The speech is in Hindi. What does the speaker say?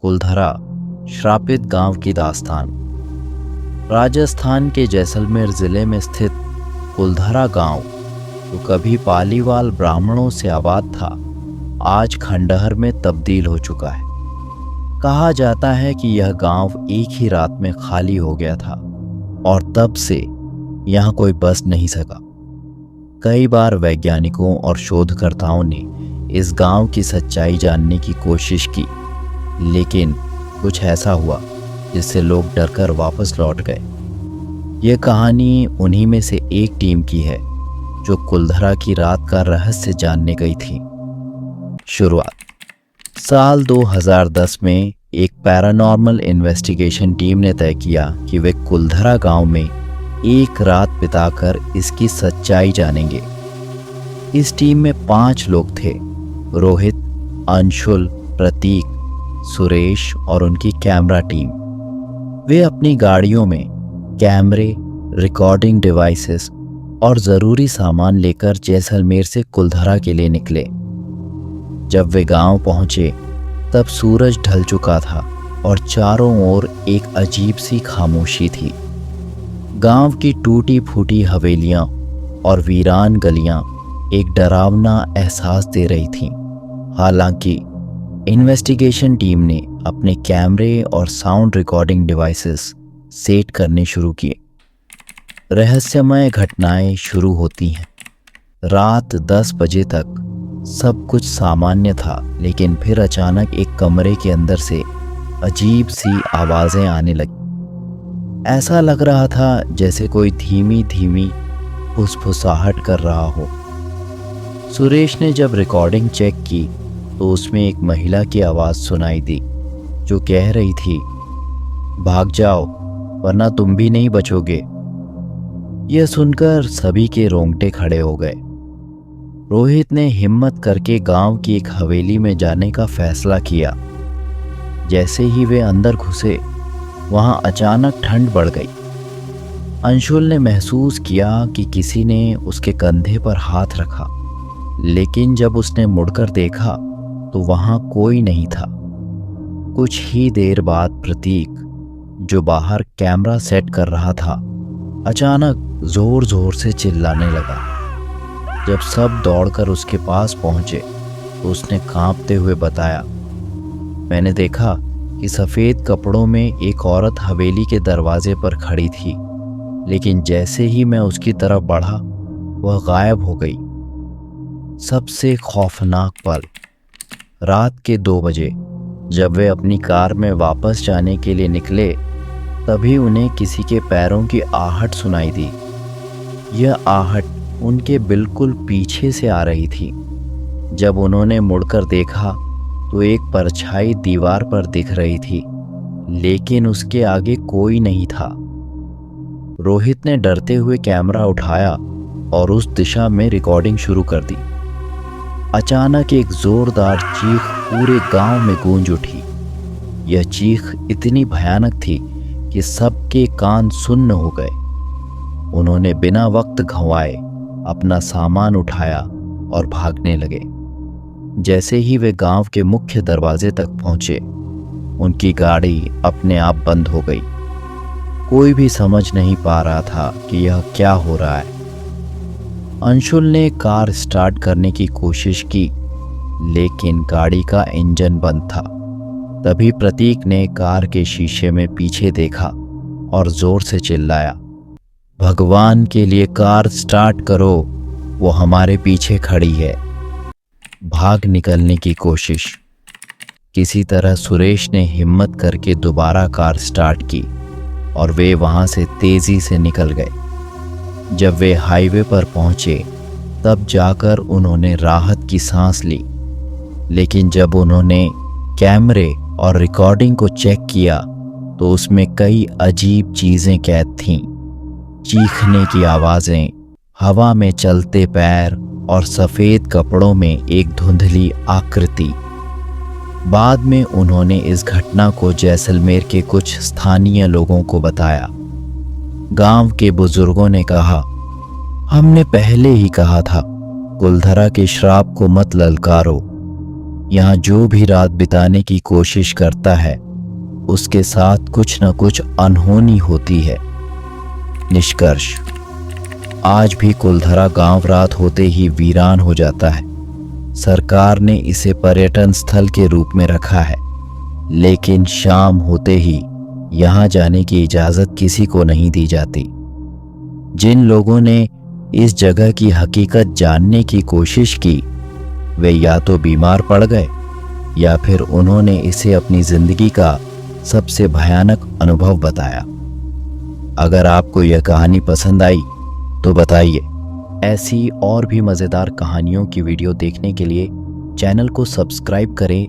कुलधरा श्रापित गांव की दास्तान। राजस्थान के जैसलमेर जिले में स्थित कुलधरा गांव, जो कभी पालीवाल ब्राह्मणों से आबाद था, आज खंडहर में तब्दील हो चुका है। कहा जाता है कि यह गांव एक ही रात में खाली हो गया था और तब से यहाँ कोई बस नहीं सका। कई बार वैज्ञानिकों और शोधकर्ताओं ने इस गांव की सच्चाई जानने की कोशिश की, लेकिन कुछ ऐसा हुआ जिससे लोग डरकर वापस लौट गए। ये कहानी उन्हीं में से एक टीम की है जो कुलधरा की रात का रहस्य जानने गई थी। शुरुआत साल 2010 में एक पैरानॉर्मल इन्वेस्टिगेशन टीम ने तय किया कि वे कुलधरा गांव में एक रात बिताकर इसकी सच्चाई जानेंगे। इस टीम में 5 लोग थे: रोहित, अंशुल, प्रतीक, सुरेश और उनकी कैमरा टीम। वे अपनी गाड़ियों में कैमरे, रिकॉर्डिंग डिवाइसेस और ज़रूरी सामान लेकर जैसलमेर से कुलधरा के लिए निकले। जब वे गांव पहुंचे तब सूरज ढल चुका था और चारों ओर एक अजीब सी खामोशी थी। गांव की टूटी फूटी हवेलियां और वीरान गलियां एक डरावना एहसास दे रही थीं। हालांकि इन्वेस्टिगेशन टीम ने अपने कैमरे और साउंड रिकॉर्डिंग डिवाइसेस सेट करने शुरू किए। रहस्यमय घटनाएं शुरू होती हैं। रात 10 बजे तक सब कुछ सामान्य था, लेकिन फिर अचानक एक कमरे के अंदर से अजीब सी आवाज़ें आने लगी। ऐसा लग रहा था जैसे कोई धीमी धीमी फुसफुसाहट कर रहा हो। सुरेश ने जब रिकॉर्डिंग चेक की तो उसमें एक महिला की आवाज़ सुनाई दी जो कह रही थी, भाग जाओ वरना तुम भी नहीं बचोगे। यह सुनकर सभी के रोंगटे खड़े हो गए। रोहित ने हिम्मत करके गांव की एक हवेली में जाने का फैसला किया। जैसे ही वे अंदर घुसे, वहां अचानक ठंड बढ़ गई। अंशुल ने महसूस किया कि किसी ने उसके कंधे पर हाथ रखा, लेकिन जब उसने मुड़कर देखा तो वहां कोई नहीं था। कुछ ही देर बाद प्रतीक, जो बाहर कैमरा सेट कर रहा था, अचानक जोर जोर से चिल्लाने लगा। जब सब दौड़कर उसके पास पहुंचे तो उसने कांपते हुए बताया, मैंने देखा कि सफ़ेद कपड़ों में एक औरत हवेली के दरवाजे पर खड़ी थी, लेकिन जैसे ही मैं उसकी तरफ बढ़ा वह गायब हो गई। सबसे खौफनाक पल रात के 2 बजे जब वे अपनी कार में वापस जाने के लिए निकले, तभी उन्हें किसी के पैरों की आहट सुनाई दी। यह आहट उनके बिल्कुल पीछे से आ रही थी। जब उन्होंने मुड़कर देखा तो एक परछाई दीवार पर दिख रही थी, लेकिन उसके आगे कोई नहीं था। रोहित ने डरते हुए कैमरा उठाया और उस दिशा में रिकॉर्डिंग शुरू कर दी। अचानक एक जोरदार चीख पूरे गांव में गूंज उठी। यह चीख इतनी भयानक थी कि सबके कान सुन्न हो गए। उन्होंने बिना वक्त गंवाए अपना सामान उठाया और भागने लगे। जैसे ही वे गांव के मुख्य दरवाजे तक पहुंचे, उनकी गाड़ी अपने आप बंद हो गई। कोई भी समझ नहीं पा रहा था कि यह क्या हो रहा है। अंशुल ने कार स्टार्ट करने की कोशिश की, लेकिन गाड़ी का इंजन बंद था। तभी प्रतीक ने कार के शीशे में पीछे देखा और जोर से चिल्लाया, भगवान के लिए कार स्टार्ट करो, वो हमारे पीछे खड़ी है। भाग निकलने की कोशिश। किसी तरह सुरेश ने हिम्मत करके दोबारा कार स्टार्ट की और वे वहां से तेजी से निकल गए। जब वे हाईवे पर पहुंचे तब जाकर उन्होंने राहत की सांस ली, लेकिन जब उन्होंने कैमरे और रिकॉर्डिंग को चेक किया तो उसमें कई अजीब चीजें कैद थीं। चीखने की आवाजें, हवा में चलते पैर और सफ़ेद कपड़ों में एक धुंधली आकृति। बाद में उन्होंने इस घटना को जैसलमेर के कुछ स्थानीय लोगों को बताया। गांव के बुजुर्गों ने कहा, हमने पहले ही कहा था, कुलधरा के श्राप को मत ललकारो। यहाँ जो भी रात बिताने की कोशिश करता है उसके साथ कुछ न कुछ अनहोनी होती है। निष्कर्ष, आज भी कुलधरा गांव रात होते ही वीरान हो जाता है। सरकार ने इसे पर्यटन स्थल के रूप में रखा है, लेकिन शाम होते ही यहां जाने की इजाजत किसी को नहीं दी जाती। जिन लोगों ने इस जगह की हकीकत जानने की कोशिश की वे या तो बीमार पड़ गए या फिर उन्होंने इसे अपनी जिंदगी का सबसे भयानक अनुभव बताया। अगर आपको यह कहानी पसंद आई तो बताइए। ऐसी और भी मज़ेदार कहानियों की वीडियो देखने के लिए चैनल को सब्सक्राइब करें